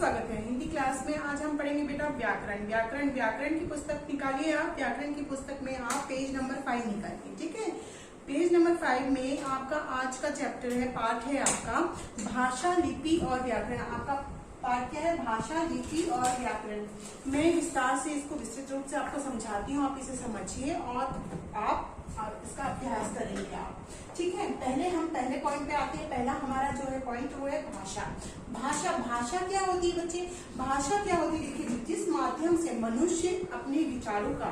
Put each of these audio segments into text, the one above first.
स्वागत है हिंदी क्लास में। आज हम पढ़ेंगे बेटा व्याकरण। व्याकरण की पुस्तक निकालिए आप। व्याकरण की पुस्तक में आप पेज नंबर 5 निकालिए। ठीक है, पेज नंबर 5 में आपका आज का चैप्टर है, पाठ है आपका भाषा, लिपि और व्याकरण। आपका पाठ क्या है? भाषा, लिपि और व्याकरण। मैं विस्तार से इसको विस्तृत रूप से आपको समझाती हूँ, आप इसे समझिए और आप इसका अभ्यास करेंगे आप। ठीक है, पहले पॉइंट पे आते हैं। पहला हमारा जो है पॉइंट वो है भाषा। भाषा क्या होती है बच्चे? भाषा क्या होती है? देखिए, जिस माध्यम से मनुष्य अपने विचारों का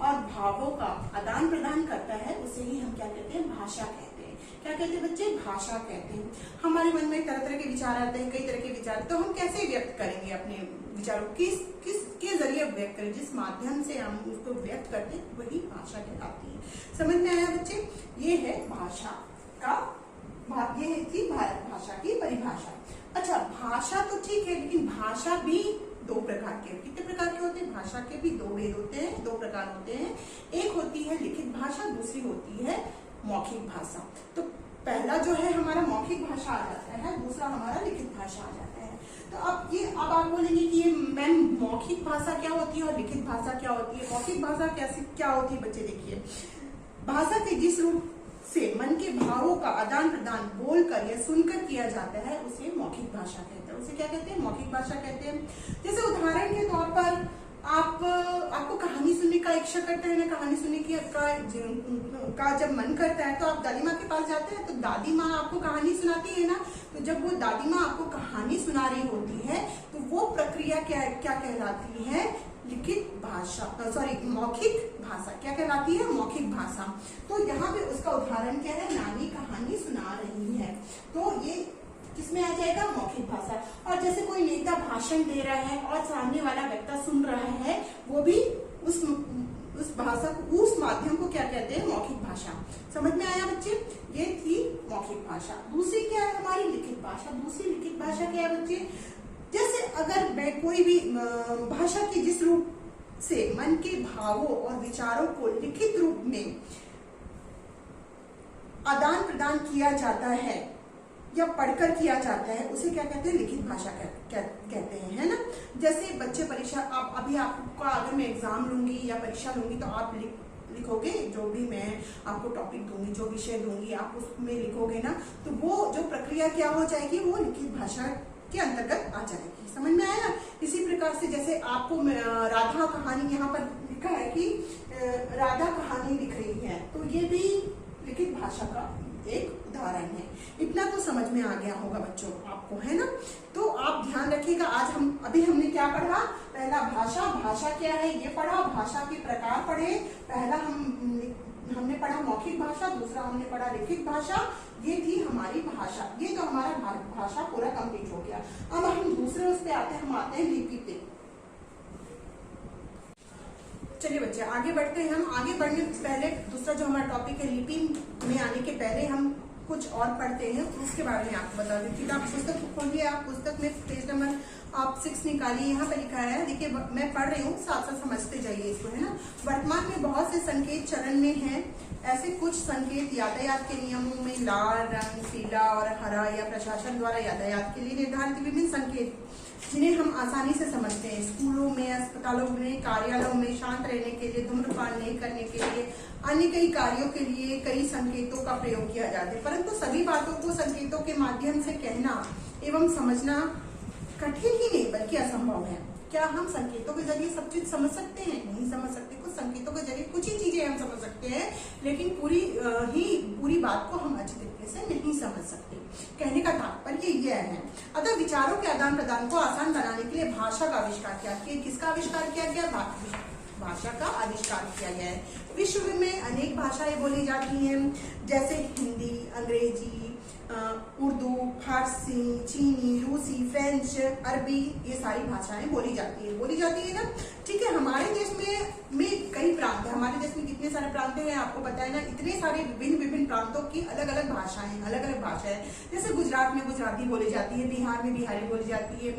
और भावों का आदान प्रदान करता है उसे ही हम क्या कहते हैं? भाषा कहते हैं। क्या कहते हैं बच्चे? भाषा कहते हैं। हमारे मन में तरह तरह के विचार आते हैं, कई तरह के विचार, तो हम कैसे व्यक्त करेंगे अपने विचारों? किसके जरिए व्यक्त करें? जिस माध्यम से हम उसको व्यक्त करते हैं वही भाषा कहलाती है। समझ में आया बच्चे? ये है भाषा का, ये थी भाषा की परिभाषा। अच्छा, भाषा तो ठीक है, लेकिन भाषा भी दो प्रकार के, कितने प्रकार के होते हैं? भाषा के भी दो भेद होते हैं, दो प्रकार होते हैं। एक होती है लिखित भाषा, दूसरी होती है मौखिक भाषा। तो पहला जो है हमारा मौखिक भाषा आ जाता है, दूसरा हमारा लिखित भाषा आ जाता है। तो अब आप बोलेंगे कि ये मैम मौखिक भाषा क्या होती है और लिखित भाषा क्या होती है? मौखिक भाषा क्या होती है बच्चे? देखिए, भाषा के जिस रूप से मन के भावों का आदान प्रदान बोलकर या सुनकर किया जाता है उसे मौखिक भाषा कहते हैं। उसे क्या कहते हैं? मौखिक भाषा कहते हैं। जैसे उदाहरण के तौर पर आपको कहानी सुनने का इच्छा करता है ना, कहानी सुनने का जब मन करता है तो आप दादी माँ के पास जाते हैं, तो दादी माँ आपको कहानी सुनाती है ना। तो जब वो दादी माँ आपको कहानी सुना रही होती है तो वो प्रक्रिया क्या कहलाती है? लिखित भाषा, मौखिक भाषा। क्या कहलाती है? मौखिक भाषा। तो यहाँ पे उसका उदाहरण क्या है? नानी कहानी सुना रही है, तो ये किसमें आ जाएगा? मौखिक भाषा। और जैसे कोई नेता भाषण दे रहा है और सामने वाला व्यक्ति सुन रहा है, वो भी उस भाषा को, उस माध्यम को क्या कहते हैं? मौखिक भाषा। समझ में आया बच्चे? ये थी मौखिक भाषा। दूसरी क्या है हमारी? लिखित भाषा। दूसरी लिखित भाषा क्या है बच्चे? जैसे अगर मैं कोई भी भाषा के जिस रूप से मन के भावों और विचारों को लिखित रूप में आदान प्रदान किया जाता है या पढ़कर किया जाता है उसे क्या कहते हैं? लिखित भाषा कहते हैं, है ना। जैसे बच्चे परीक्षा, अभी आपका अगर मैं एग्जाम लूंगी या परीक्षा लूंगी तो आप लिखोगे, जो भी मैं आपको टॉपिक दूंगी, जो विषय दूंगी, आप उसमें लिखोगे ना, तो वो जो प्रक्रिया क्या हो जाएगी? वो लिखित भाषा के अंतर्गत आ जाएगी। समझ में आया ना? इसी प्रकार से जैसे आपको राधा कहानी यहाँ पर लिखा है कि राधा कहानी लिख रही है, तो ये भी लिखित भाषा का एक उदाहरण है। इतना तो समझ में आ गया होगा बच्चों आपको, है ना। तो आप ध्यान रखिएगा। आज हमने क्या पढ़ा? पहला भाषा क्या है ये पढ़ा, भाषा के प्रकार पढ़े। पहला हमने पढ़ा मौखिक भाषा, दूसरा हमने पढ़ा लिखित भाषा। ये थी हमारी भाषा। ये तो हमारा भाषा पूरा कंप्लीट हो गया। अब हम दूसरे उस पे आते हैं, हम आते हैं लिपि पे। चलिए बच्चे आगे बढ़ते हैं। हम आगे बढ़ने से पहले दूसरा जो हमारा टॉपिक है, लिपि में आने के पहले हम कुछ और पढ़ते हैं, उसके बारे में आपको बता दें। किताब पुस्तक खोलिए आप, पुस्तक में पेज नंबर आप 6 निकालिए। यहाँ पर लिखा है, देखिए मैं पढ़ रही हूँ, साथ साथ समझते जाइए इसको, है ना। वर्तमान में बहुत से संकेत चलन में हैं। ऐसे कुछ संकेत यातायात के नियमों में लाल रंग, पीला और हरा या प्रशासन द्वारा यातायात के लिए निर्धारित विभिन्न संकेत, जिन्हें हम आसानी से समझते हैं। स्कूलों में, अस्पतालों में, कार्यालयों में शांत रहने के लिए, धूम्रपान नहीं करने के लिए, अन्य कई कार्यों के लिए कई संकेतों का प्रयोग किया जाता है। परंतु सभी बातों को संकेतों के माध्यम से कहना एवं समझना कठिन ही नहीं बल्कि असंभव है। क्या हम संकेतों के जरिए सब चीज समझ सकते हैं? नहीं समझ सकते। कुछ संकेतों के जरिए कुछ ही चीजें हम समझ सकते हैं, लेकिन पूरी बात को हम अच्छे तरीके से नहीं समझ सकते। कहने का तात्पर्य यह है। अतः विचारों के आदान प्रदान को आसान बनाने के लिए भाषा का आविष्कार किया। किसका आविष्कार किया गया? भाषा का आविष्कार किया गया है। विश्व में अनेक भाषाएं बोली जाती हैं, जैसे हिंदी, अंग्रेजी, उर्दू, फारसी, चीनी, रूसी, फ्रेंच, अरबी, ये सारी भाषाएं बोली जाती है ना। ठीक है, हमारे देश में कई प्रांत है। हमारे देश में कितने सारे प्रांत हैं आपको पता है ना। इतने सारे विभिन्न प्रांतों की अलग अलग भाषाएं। जैसे गुजरात में गुजराती बोली जाती है, बिहार में बिहारी बोली जाती है,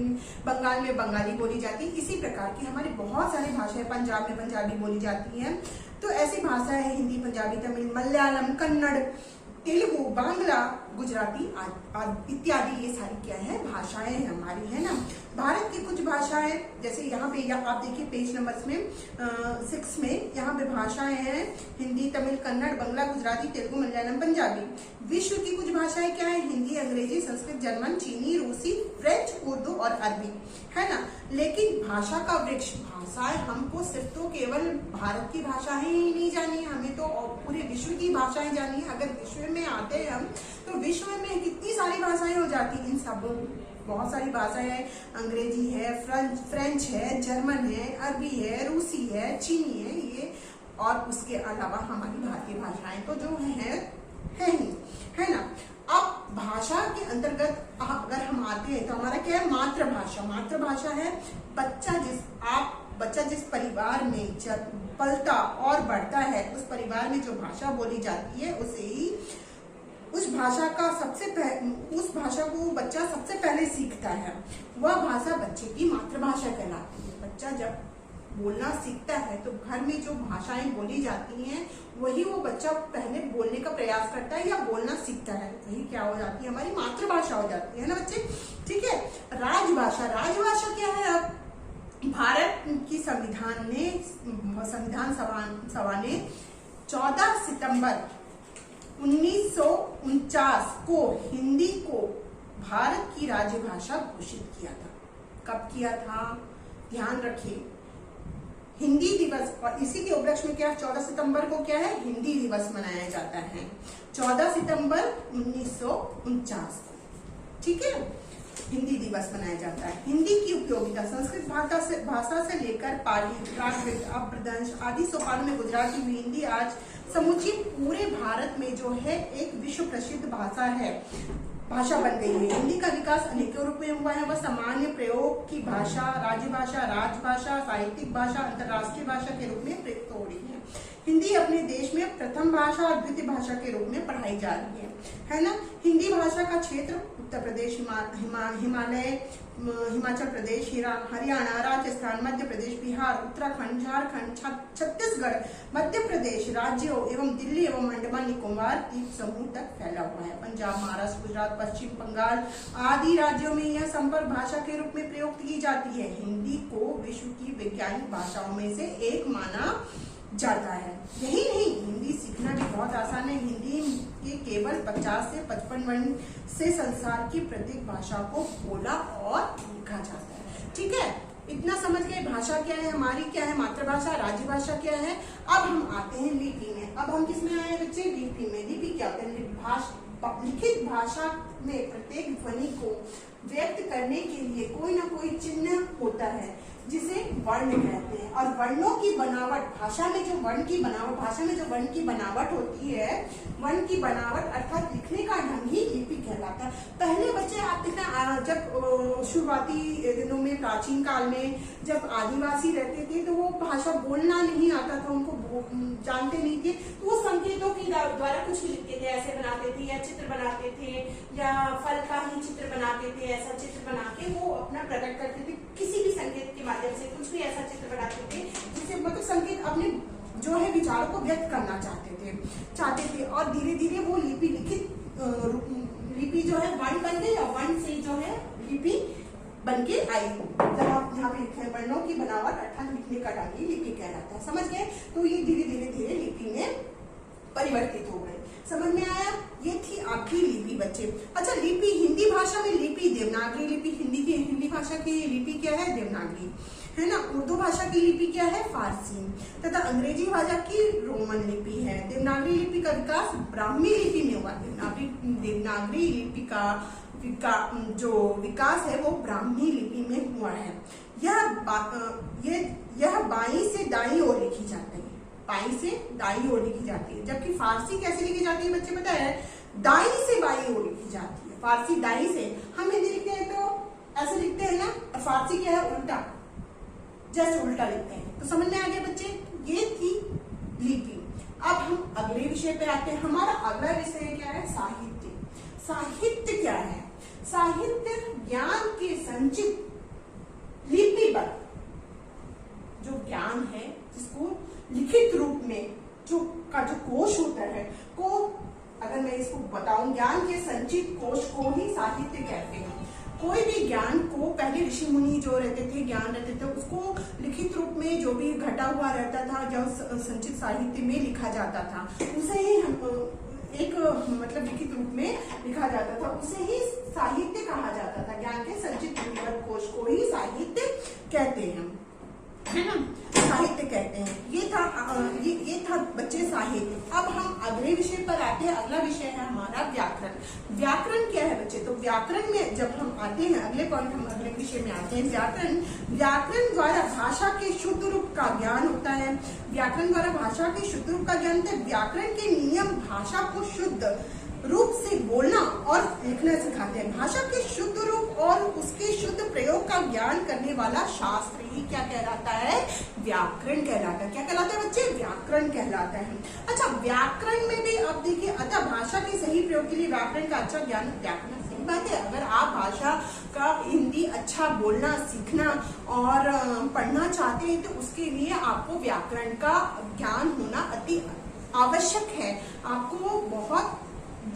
बंगाल में बंगाली बोली जाती है। इसी प्रकार की हमारी बहुत सारी भाषाएं, पंजाब में पंजाबी बोली जाती है। तो ऐसी भाषाएं है हिंदी, पंजाबी, तमिल, मलयालम, कन्नड़, तेलुगु, बांग्ला, गुजराती इत्यादि, ये सारी क्या है भाषाएं हमारी, है ना। भारत की कुछ भाषाएं, जैसे यहाँ पे आप देखिए पेज नंबर में 6 में यहाँ पे भाषाएं हैं हिंदी, तमिल, कन्नड़, बंगला, गुजराती, तेलुगु, मलयालम, पंजाबी। विश्व की कुछ भाषाएं क्या है, हिंदी, अंग्रेजी, संस्कृत, जर्मन, चीनी, रूसी, फ्रेंच, उर्दू और अरबी, है ना। लेकिन भाषा का वृक्ष, भाषाएं हमको सिर्फ तो केवल भारत की भाषाएं ही नहीं जानी, हमें तो पूरे विश्व की भाषाएं जानी है। अगर विश्व में आते हैं हम तो विश्व में कितनी सारी भाषाएं हो जाती हैं, इन सब बहुत सारी भाषाएं हैं, अंग्रेजी है, फ्रेंच है, जर्मन है, अरबी है, रूसी है, चीनी है, ये और उसके अलावा हमारी भारतीय भाषाएं तो जो है ही, है ना। अब भाषा के अंतर्गत अगर हम आते हैं तो हमारा क्या है, मातृभाषा। मातृभाषा है बच्चा जिस परिवार में जब पलता और बढ़ता है, उस परिवार में जो भाषा बोली जाती है उसे ही उस भाषा को बच्चा सबसे पहले सीखता है, वह भाषा बच्चे की मातृभाषा कहलाती है। बच्चा जब बोलना सीखता है तो घर में जो भाषाएं बोली जाती हैं वही वो बच्चा पहले बोलने का प्रयास करता है या बोलना सीखता है, वही क्या हो जाती है, हमारी मातृभाषा हो जाती है ना बच्चे। ठीक है, राजभाषा। राजभाषा क्या है, अब भारत की संविधान सभा ने 14 सितंबर 1949 को हिंदी को भारत की राजभाषा घोषित किया था। कब किया था, ध्यान रखिए, हिंदी दिवस, और इसी के उपलक्ष्य में क्या 14 सितंबर को क्या है, हिंदी दिवस मनाया जाता है, 14 सितंबर 1949 को। ठीक है, हिंदी दिवस मनाया जाता है। हिंदी की उपयोगिता संस्कृत भाषा से लेकर पाली, प्राकृत, अपभ्रंश आदि सोपान में गुजराती हुई हिंदी आज समूची पूरे भारत में जो है एक विश्व प्रसिद्ध भाषा बन गई है। हिंदी का विकास अनेकों रूप में हुआ है। वह सामान्य प्रयोग की भाषा, राज्यभाषा, राजभाषा, साहित्यिक भाषा, अंतर्राष्ट्रीय भाषा के रूप में प्रयुक्त हो रही है। हिंदी अपने देश में प्रथम भाषा और द्वितीय भाषा के रूप में पढ़ाई जा रही है ना। हिंदी भाषा का क्षेत्र उत्तर प्रदेश, हिमालय, हिमाचल प्रदेश, हरियाणा, राजस्थान, मध्य प्रदेश, बिहार, उत्तराखंड, झारखंड, छत्तीसगढ़, मध्य प्रदेश राज्यों एवं दिल्ली एवं अंडमान निकोबार द्वीप समूह तक फैला हुआ है। पंजाब, महाराष्ट्र, गुजरात, पश्चिम बंगाल आदि राज्यों में यह संपर्क भाषा के रूप में प्रयुक्त की जाती है। हिंदी को विश्व की वैज्ञानिक भाषाओं में से एक माना जाता है। यही नहीं, हिंदी सीखना भी बहुत आसान है। हिंदी के केवल 50 से 55 वर्ण से संसार की प्रत्येक भाषा को बोला और लिखा जाता है। ठीक है, इतना समझ गए भाषा क्या है, हमारी क्या है, मातृभाषा, राज्यभाषा क्या है। अब हम आते हैं लिपि में। अब हम किसमें आए बच्चे, लिपि में। लिपि क्या होता है, लिखित भाषा में प्रत्येक ध्वनि को व्यक्त करने के लिए कोई ना कोई चिन्ह होता है जिसे वर्ण कहते हैं। और वर्णों की बनावट, भाषा में जो वर्ण की बनावट होती है, वर्ण की बनावट अर्थात लिखने का ढंग ही लिपि कहलाता है। पहले बच्चे आप देखना, जब शुरुआती दिनों में, प्राचीन काल में जब आदिवासी रहते थे तो वो भाषा बोलना नहीं आता था, उनको जानते नहीं थे, तो वो संकेतों के द्वारा कुछ भी लिखते थे, ऐसे बनाते थे या चित्र बनाते थे या फल का ही चित्र बनाते थे, ऐसा चित्र बना के वो अपना प्रकट करते थे। किसी भी संकेत के माध्यम से कुछ भी ऐसा चित्र बनाते थे जिससे मतलब संकेत अपने जो है विचारों को व्यक्त करना चाहते थे। और धीरे धीरे वो लिपि लिपि जो है वर्ण बन गई और वर्ण से जो है लिपि बन के आई। जब आप यहाँ पे लिखे वर्णों की बनावट अर्थात लिखने का ढंग ही लिपि कहलाता है। समझ गए, तो ये धीरे धीरे लिपि में परिवर्तित हो गए। समझ में आया, ये थी आपकी लिपि बच्चे। अच्छा, लिपि, हिंदी भाषा में लिपि देवनागरी लिपि, हिंदी भाषा की लिपि क्या है, देवनागरी, है ना। उर्दू भाषा की लिपि क्या है, फारसी, तथा अंग्रेजी भाषा की रोमन लिपि है। देवनागरी लिपि का विकास ब्राह्मी लिपि में हुआ। देवनागरी लिपि का जो विकास है वो ब्राह्मी लिपि में हुआ है। यह बाईं से दाईं ओर लिखी जाती है, बाईं से दाईं ओर लिखी जाती है। जबकि फारसी कैसे लिखी जाती है बच्चे पता है, दाईं से बाईं ओर लिखी जाती है। फारसी दाईं से, हम हिंदी लिखते हैं तो ऐसे लिखते हैं ना, और फारसी क्या है, उल्टा, जैसे उल्टा लिखते हैं। तो समझ में आ गया बच्चे, ये थी लिपि। अब हम अगले विषय पे आते हैं। हमारा अगला विषय क्या है, साहित्य। साहित्य क्या है, साहित्य ज्ञान के संचित लिपिबद्ध जो ज्ञान है, जिसको लिखित रूप में जो कोश होता है, को अगर मैं इसको बताऊं ज्ञान के संचित कोश को ही साहित्य कहते हैं। कोई भी ज्ञान को पहले ऋषि मुनि जो रहते थे, ज्ञान रहते थे, उसको लिखित रूप में जो भी घटा हुआ रहता था, जो संचित साहित्य में लिखा जाता था, उसे ही एक मतलब लिखित रूप में लिखा जाता था, उसे ही साहित्य कहा जाता था। ज्ञान के संचित कोश को ही साहित्य कहते हैं, है ना, साहित्य कहते हैं। ये था बच्चे साहित्य। अब हम अगले विषय पर आते हैं। अगला विषय है हमारा व्याकरण। व्याकरण क्या है बच्चे? तो व्याकरण में जब हम आते हैं, अगले पॉइंट हम अगले विषय में आते हैं, व्याकरण। व्याकरण द्वारा भाषा के शुद्ध रूप का ज्ञान होता है। व्याकरण द्वारा भाषा के शुद्ध रूप का ज्ञान होता है। व्याकरण के नियम भाषा को शुद्ध रूप से बोलना और लिखना सिखाते हैं। भाषा के शुद्ध रूप और उसके शुद्ध प्रयोग का ज्ञान करने वाला शास्त्र ही क्या कहलाता है? व्याकरण कहलाता है। क्या कहलाता है बच्चे? व्याकरण कहलाता है। अच्छा, व्याकरण में भी अब देखिए, अतः भाषा के सही प्रयोग के लिए व्याकरण का अच्छा ज्ञान, व्याकरण सही बात है। अगर आप भाषा का हिंदी अच्छा बोलना, सीखना और पढ़ना चाहते हैं तो उसके लिए आपको व्याकरण का ज्ञान होना अति आवश्यक है। आपको बहुत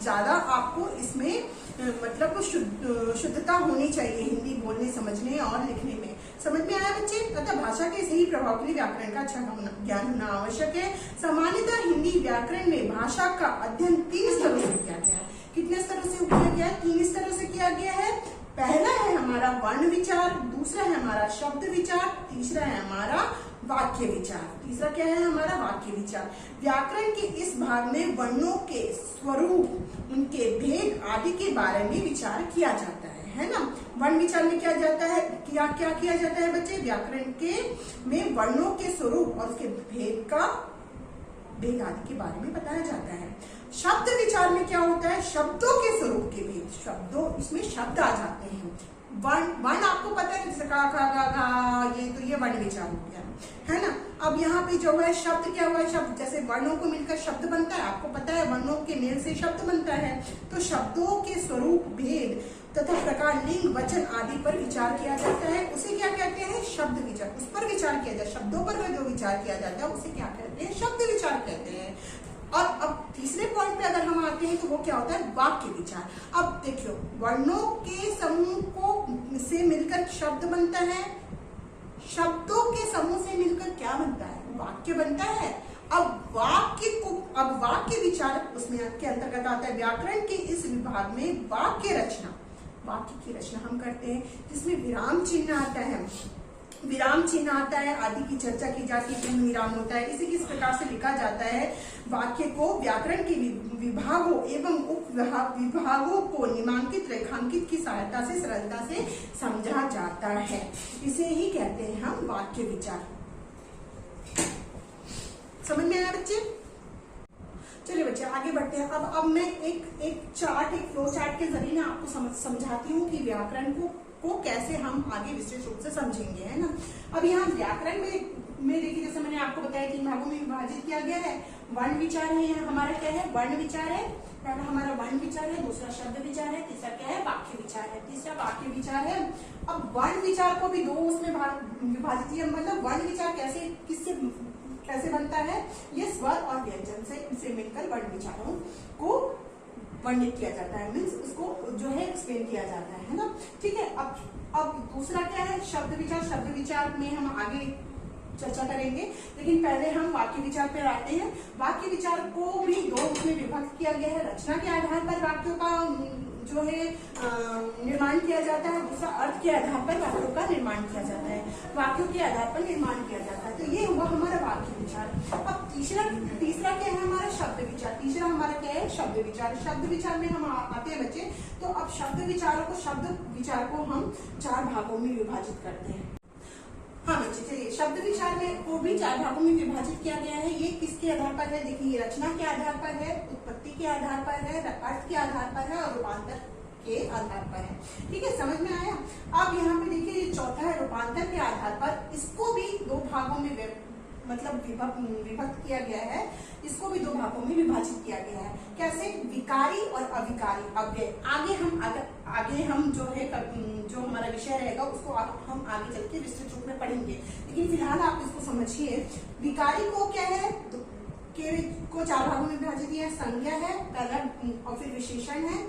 ज्यादा आपको इसमें मतलब शुद्धता होनी चाहिए हिंदी बोलने, समझने और लिखने में। समझ में आया बच्चे? अतः भाषा के सही प्रभाव के लिए व्याकरण का अच्छा ज्ञान होना आवश्यक है। सामान्यतः हिंदी व्याकरण में भाषा का अध्ययन 3 स्तरों से किया गया है। कितने स्तरों से किया गया है? 3 स्तरों से किया गया है। पहला है हमारा वर्ण विचार, दूसरा है हमारा शब्द विचार, तीसरा है हमारा वाक्य विचार। तीसरा क्या है? हमारा वाक्य विचार। व्याकरण के इस भाग में वर्णों के स्वरूप, उनके भेद आदि के बारे में विचार किया जाता है ना। वर्ण विचार में क्या जाता है, क्या किया जाता है बच्चे? व्याकरण के में वर्णों के स्वरूप और उसके भेद आदि के बारे में बताया जाता है। शब्द विचार में क्या होता है? शब्दों के स्वरूप के भेद, शब्दों, इसमें शब्द आ जाते हैं। वर्ण आपको पता है, जैसे का, ये वर्ण विचार हो गया, है ना। अब यहाँ पे जो है शब्द क्या हुआ है? शब्द, जैसे वर्णों को मिलकर शब्द बनता है, आपको पता है वर्णों के मेल से शब्द बनता है। तो शब्दों के स्वरूप, भेद तथा प्रकार, लिंग, वचन आदि पर विचार किया जाता है। उसे क्या कहते हैं? शब्द विचार। उस पर विचार किया जाता है, शब्दों पर जो विचार किया जाता है उसे क्या कहते हैं? शब्द विचार कहते हैं। और अब तीसरे पॉइंट पे अगर हम आते हैं तो वो क्या होता है? वाक्य विचार। अब देखियो, वर्णों के समूह को से मिलकर शब्द बनता है, शब्दों के समूह से मिलकर क्या बनता है? वाक्य बनता है। अब वाक्य विचार उसमें के अंतर्गत आता है। व्याकरण के इस विभाग में वाक्य की रचना हम करते हैं, जिसमें विराम चिन्ह आता है, आदि की चर्चा की जाती है, पूर्ण विराम होता है। इसे किस प्रकार से लिखा जाता है? वाक्य को व्याकरण के विभागों एवं उप विभागों को निम्नांकित रेखांकित की सहायता से सरलता से समझा जाता है। इसे ही कहते हैं हम वाक्य विचार। समझ में आया बच्चे? चलिए बच्चे आगे बढ़ते हैं। अब मैं एक फ्लो चार्ट के जरिए आपको समझाती हूँ कि व्याकरण को कैसे हम आगे विशेष रूप से समझेंगे, है ना। अब यहाँ व्याकरण में देखिए, जैसे मैंने आपको बताया 3 भागों में विभाजित किया गया है। वर्ण विचार है, यहाँ हमारा क्या है? वर्ण विचार है। पहला हमारा वर्ण विचार है, दूसरा शब्द विचार है, तीसरा क्या है? वाक्य विचार है, तीसरा वाक्य विचार है। अब वर्ण विचार को भी 2 उसमें विभाजित किया। मतलब वर्ण विचार कैसे बनता है? ये स्वर और व्यंजन से मिलकर वर्ण विचारों को वर्णित किया जाता है, मीन्स उसको जो है एक्सप्लेन किया जाता है ना। ठीक है। अब दूसरा क्या है? शब्द विचार। शब्द विचार में हम आगे चर्चा करेंगे, लेकिन पहले हम वाक्य विचार पर आते हैं। वाक्य विचार को भी 2 उसमें विभक्त किया गया है। रचना के आधार पर वाक्यों का जो है निर्माण किया जाता है, दूसरा अर्थ के आधार पर वाक्यों का निर्माण किया जाता है, वाक्यों के आधार पर निर्माण किया जाता है। तो ये हुआ हमारा वाक्य विचार। अब तीसरा क्या है? हमारा शब्द विचार। तीसरा हमारा क्या है? शब्द विचार। शब्द विचार में हम आते हैं बच्चे, तो अब शब्द विचार को हम 4 भागों में विभाजित करते हैं। हाँ बच्चे, चलिए, शब्द विचार में को भी 4 भागों में विभाजित किया गया है। ये किसके आधार पर है? देखिए, ये रचना के आधार पर है, उत्पत्ति के आधार पर है, अर्थ के आधार पर है और रूपांतर के आधार पर है। ठीक है, समझ में आया? अब यहाँ पे देखिए, ये चौथा है रूपांतर के आधार पर। इसको भी 2 भागों में विभक्त किया गया है। इसको भी 2 भागों में विभाजित किया गया है। कैसे? विकारी और अविकारी अव्यय। आगे हम जो है जो हमारा विषय रहेगा उसको हम आगे चल के विस्तृत रूप में पढ़ेंगे, लेकिन फिलहाल आप इसको समझिए। विकारी को क्या है? के को 4 भागों में विभाजित किया है। संज्ञा है पहला और फिर विशेषण है,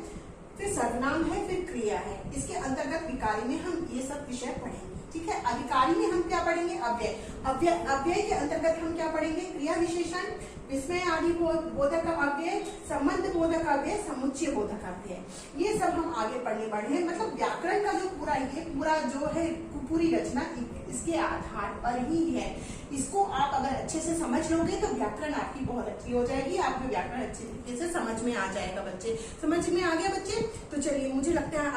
फिर सर्वनाम है, फिर क्रिया है। इसके अंतर्गत विकारी में हम ये सब विषय पढ़ेंगे, ठीक है। अधिकारी में हम क्या पढ़ेंगे? अव्यय। अव्यय के अंतर्गत हम क्या पढ़ेंगे? क्रिया विशेषण, विस्मय आदि बोधक अव्यय, संबंध बोधक अव्यय, समुच्चय बोधक अव्यय। ये सब हम आगे पढ़ने बढ़े हैं। मतलब व्याकरण का जो पूरा जो है पूरी रचना इसके आधार पर ही है। इसको आप अगर अच्छे से समझ लोगे तो व्याकरण आपकी बहुत अच्छी हो जाएगी। आपको व्याकरण अच्छे तरीके से समझ में आ जाएगा। बच्चे समझ में आ गया बच्चे? तो चलिए, मुझे लगता है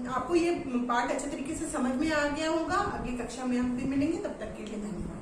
आपको ये पार्ट अच्छे तरीके से समझ में आ गया होगा। अगली कक्षा में हम फिर मिलेंगे, तब तक के लिए धन्यवाद।